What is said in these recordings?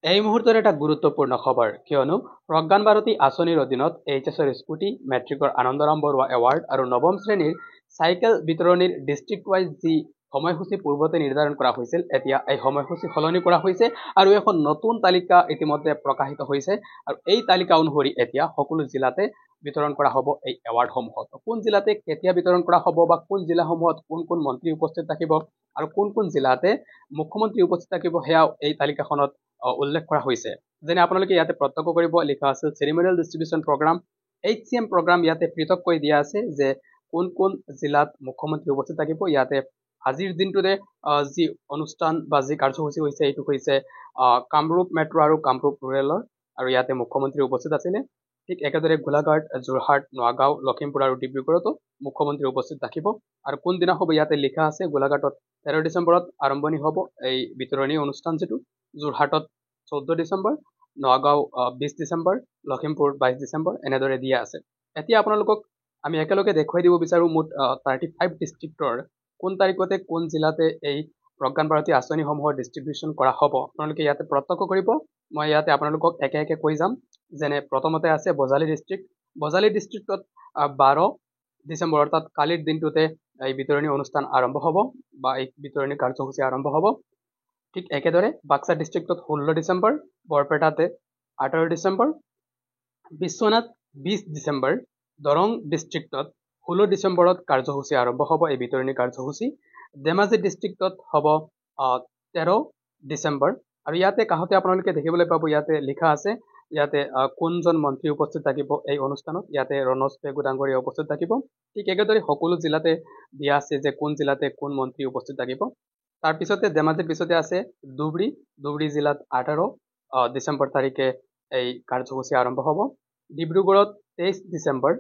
এই মুহূৰ্তৰ এটা গুৰুত্বপূৰ্ণ খবৰ কিয়নো প্ৰজ্ঞান ভাৰতী আঁচনিৰ অধীনত এইচএছৰ স্কুটি মেট্ৰিকৰ আনন্দৰাম বৰুৱা এৱাৰ্ড আৰু নৱম শ্ৰেণীৰ চাইকেল বিতৰণিৰ ডিষ্ট্ৰিক্ট ৱাইজ যি সময়সূচী পূৰ্বতে নিৰ্ধাৰণ কৰা হৈছিল এতিয়া এই সময়সূচী সলনি কৰা হৈছে আৰু এখন নতুন তালিকা ইতিমধ্যে প্ৰকাশিত হৈছে আৰু এই তালিকা অনুসৰি এতিয়া সকলো জিলাতে বিতৰণ কৰা হ'ব এই এৱাৰ্ডসমূহত কোন জিলাতে কেতিয়া বিতৰণ কৰা হ'ব বা কোন জিলাসমূহত কোন কোন মন্ত্ৰী উপস্থিত থাকিব আৰু কোন কোন জিলাতে মুখ্যমন্ত্ৰী উপস্থিত থাকিব সেয়াও এই তালিকাখনত উল্লেখ কৰা হৈছে যেনে আপোনালোকে ইয়াতে প্ৰত্যক্ষ কৰিব লিখা আছে চেৰিমনিয়েল ডিষ্ট্ৰিবিউচন প্ৰগ্ৰাম HCM প্ৰগ্ৰাম ইয়াতে পৃথককৈ দিয়া আছে যে কোন কোন জিলাত মুখ্যমন্ত্ৰী উপস্থিত থাকিব ইয়াতে আজিৰ দিনটোতে যি অনুষ্ঠান বা যি কাৰ্যসূচী হৈছে এইটো হৈছে কামৰূপ মেট্ৰ' আৰু কামৰূপ ৰুৰেলৰ আৰু ইয়াতে মুখ্যমন্ত্ৰী উপস্থিত আছিলে ঠিক একেদৰে গোলাঘাট যোৰহাট নগাঁও লখিমপুৰ আৰু ডিব্ৰুগড়তো মুখ্যমন্ত্ৰী উপস্থিত থাকিব আৰু কোনদিনা হ'ব ইয়াতে লিখা আছে গোলাঘাটত 13 ডিচেম্বৰত আৰম্ভণি হ'ব এই বিতৰণী অনুষ্ঠান যিটো যোৰহাটত 14 ডিচেম্বৰ নগাঁও 20 ডিচেম্বৰ লখিমপুৰ 22 ডিচেম্বৰ এনেদৰে দিয়া আছে এতিয়া আপোনালোকক আমি একেলগে দেখুৱাই দিব বিচাৰো মুঠ 35 ডিষ্ট্ৰিক্টৰ কোন তাৰিখতে কোন জিলাতে এই প্ৰজ্ঞান ভাৰতী আঁচনিসমূহৰ ডিষ্ট্ৰিবিউচন কৰা হ'ব আপোনালোকে ইয়াতে প্ৰত্যক্ষ কৰিব মই ইয়াতে আপোনালোকক একে একে কৈ যাম যেনে প্ৰথমতে আছে বজালী ডিষ্ট্ৰিক্টত 12 ডিচেম্বৰ অৰ্থাৎ কালিৰ দিনটোতে এই বিতৰণী অনুষ্ঠান আৰম্ভ হ'ব বা এই বিতৰণী কাৰ্যসূচী আৰম্ভ হ'ব ঠিক একেদৰে বাক্সা ডিষ্ট্ৰিক্টত 16 ডিচেম্বৰ বৰপেটাতে 18 ডিচেম্বৰ বিশ্বনাথ 20 ডিচেম্বৰ দৰং ডিষ্ট্ৰিক্টত 16 ডিচেম্বৰত কাৰ্যসূচী আৰম্ভ হ'ব এই বিতৰণী কাৰ্যসূচী ধেমাজি ডিষ্ট্ৰিক্টত হ'ব 13 ডিচেম্বৰ আৰু ইয়াতে কাষতে আপোনালোকে দেখিবলৈ পাব ইয়াতে লিখা আছে ইয়াতে কোনজন মন্ত্ৰী উপস্থিত থাকিব এই অনুষ্ঠানত ইয়াতে ৰণোজ পেগু ডাঙৰীয়া উপস্থিত থাকিব ঠিক একেদৰে সকলো জিলাতে দিয়া আছে যে কোন জিলাতে কোন মন্ত্ৰী উপস্থিত থাকিব তাৰ পিছতে ধেমাজিৰ পিছতে আছে ধুবুৰী জিলাত 18 ডিচেম্বৰ তাৰিখে এই কাৰ্যসূচী আৰম্ভ হ'ব ডিব্ৰুগড়ত 23 ডিচেম্বৰ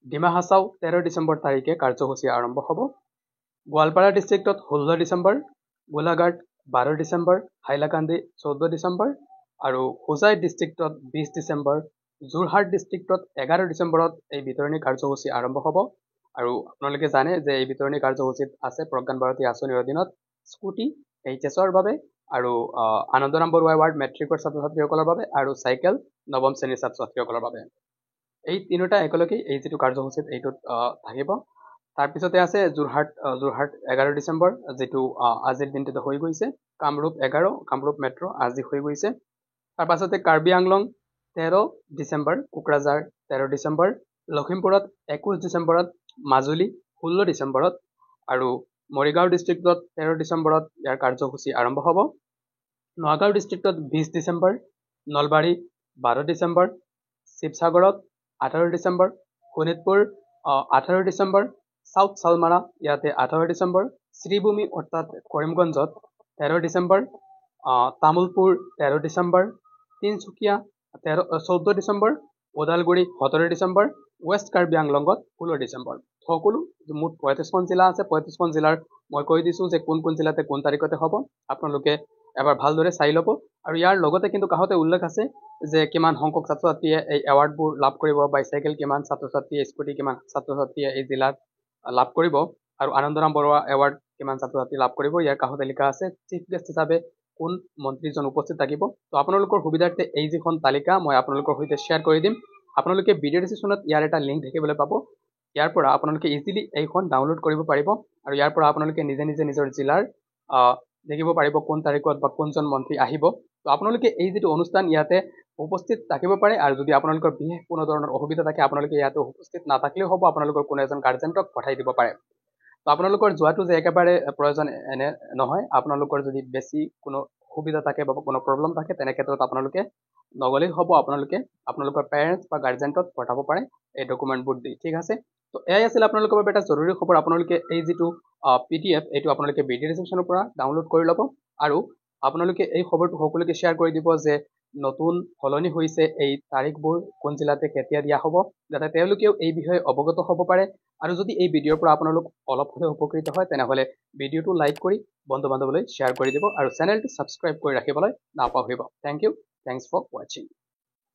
ডিমা হাছাও 13 ডিচেম্বৰ তাৰিখে কাৰ্যসূচী আৰম্ভ হ'ব গোৱালপাৰা ডিষ্ট্ৰিক্টত 16 ডিচেম্বৰ গোলাঘাট 12 ডিচেম্বৰ হাইলাকান্দি 14 ডিচেম্বৰ আৰু হোজাই ডিষ্ট্ৰিক্টত 20 ডিচেম্বৰ যোৰহাট ডিষ্ট্ৰিক্টত 11 ডিচেম্বৰত এই বিতৰণী কাৰ্যসূচী আৰম্ভ হ'ব আৰু আপোনালোকে জানে যে এই বিতৰণী কাৰ্যসূচীত আছে প্ৰজ্ঞান ভাৰতী আঁচনিৰ অধীনত স্কুটি এইচএছৰ বাবে আৰু আনন্দৰাম বৰুৱা এৱাৰ্ড মেট্ৰিকৰ ছাত্ৰ ছাত্ৰীসকলৰ বাবে আৰু চাইকেল নৱম শ্ৰেণীৰ ছাত্ৰ ছাত্ৰীসকলৰ বাবে এই তিনিটা একেলগে এই যিটো কাৰ্যসূচীত এইটোত থাকিব তাৰপিছতে আছে যোৰহাট 11 ডিচেম্বৰ যেটো আজিৰ দিনটোতে হৈ গৈছে কামৰূপ 11 কামৰূপ মেট্ৰ' আজি হৈ গৈছে তাৰ পাছতে কাৰ্বি আংলং 13 ডিচেম্বৰ কোকৰাঝাৰ 13 ডিচেম্বৰ লখিমপুৰত 21 ডিচেম্বৰত মাজুলী 16 ডিচেম্বৰত আৰু মৰিগাঁও ডিষ্ট্ৰিক্টত 13 ডিচেম্বৰত ইয়াৰ কাৰ্যসূচী আৰম্ভ হ'ব নগাঁও ডিষ্ট্ৰিক্টত 20 ডিচেম্বৰ নলবাৰী 12 ডিচেম্বৰ শিৱসাগৰত 18 ডিচেম্বৰ শোণিতপুৰ 18 ডিচেম্বৰ সাউথ সালমাৰা ইয়াতে 18 ডিচেম্বৰ শ্ৰীভূমি অৰ্থাৎ কৰিমগঞ্জত 13 ডিচেম্বৰ তামুলপুৰ 13 ডিচেম্বৰ তিনচুকীয়া 14 ডিচেম্বৰ ওদালগুৰি 17 ডিচেম্বৰ ৱেষ্ট কাৰ্বি আংলঙত 16 ডিচেম্বৰ সকলো মুঠ 35খন জিলা আছে 35খন জিলাৰ মই কৈ দিছো যে কোন কোন জিলাতে কোন তাৰিখতে হ'ব আপোনালোকে এবাৰ ভালদৰে চাই ল'ব আৰু ইয়াৰ লগতে কিন্তু কাহতে উল্লেখ আছে যে কিমান সংখ্যক ছাত্ৰ ছাত্ৰীয়ে এই এৱাৰ্ডবোৰ লাভ কৰিব বাইচাইকেল কিমান ছাত্ৰ ছাত্ৰীয়ে স্কুটি কিমান ছাত্ৰ ছাত্ৰীয়ে এই জিলাত লাভ কৰিব আৰু আনন্দৰাম বৰুৱা এৱাৰ্ড কিমান ছাত্ৰ ছাত্ৰী লাভ কৰিব ইয়াৰ কাহতে লিখা আছে চিফ গেষ্ট হিচাপে কোন মন্ত্ৰীজন উপস্থিত থাকিব তো আপোনালোকৰ সুবিধাৰ্থে এই যিখন তালিকা মই আপোনালোকৰ সৈতে শ্বেয়াৰ কৰি দিম আপোনালোকে ভিডিঅ' ডেছক্ৰিপশ্যনত ইয়াৰ এটা লিংক দেখিবলৈ পাব ইয়াৰ পৰা আপোনালোকে ইজিলি এইখন ডাউনলোড কৰিব পাৰিব আৰু ইয়াৰ পৰা আপোনালোকে নিজে নিজে নিজৰ জিলাৰ দেখিব পাৰিব কোন তাৰিখত বা কোনজন মন্ত্ৰী আহিব তো আপোনালোকে এই যিটো অনুষ্ঠান ইয়াতে উপস্থিত থাকিব পাৰে আৰু যদি আপোনালোকৰ বিশেষ কোনো ধৰণৰ অসুবিধা থাকে আপোনালোকে ইয়াতে উপস্থিত নাথাকিলেও হ'ব আপোনালোকৰ কোনো এজন গাৰ্জেণ্টক পঠাই দিব পাৰে তো আপোনালোকৰ যোৱাটো যে একেবাৰে প্ৰয়োজন এনে নহয় আপোনালোকৰ যদি বেছি কোনো অসুবিধা থাকে বা কোনো প্ৰব্লেম থাকে তেনে ক্ষেত্ৰত আপোনালোকে নগলেই হ'ব আপোনালোকৰ পেৰেণ্টছ বা গাৰ্জেণ্টক পঠাব পাৰে এই ডকুমেণ্টবোৰ দি ঠিক আছে তো এয়াই আছিল আপোনালোকৰ বাবে এটা জৰুৰী খবৰ আপোনালোকে এই যিটো PDF এইটো আপোনালোকে ভিডিঅ' ডেছক্ৰিপশ্যনৰ পৰা ডাউনলোড কৰি ল'ব আৰু আপোনালোকে এই খবৰটো সকলোকে শ্বেয়াৰ কৰি দিব যে নতুন সলনি হৈছে এই তাৰিখবোৰ কোন জিলাতে কেতিয়া দিয়া হ'ব যাতে তেওঁলোকেও এই বিষয়ে অৱগত হ'ব পাৰে আৰু যদি এই ভিডিঅ'ৰ পৰা আপোনালোক অলপ হ'লেও উপকৃত হয় তেনেহ'লে ভিডিঅ'টো লাইক কৰি বন্ধু বান্ধৱলৈ শ্বেয়াৰ কৰি দিব আৰু চেনেলটো ছাবস্ক্ৰাইব কৰি ৰাখিবলৈ নাপাহৰিব thank you thanks for watching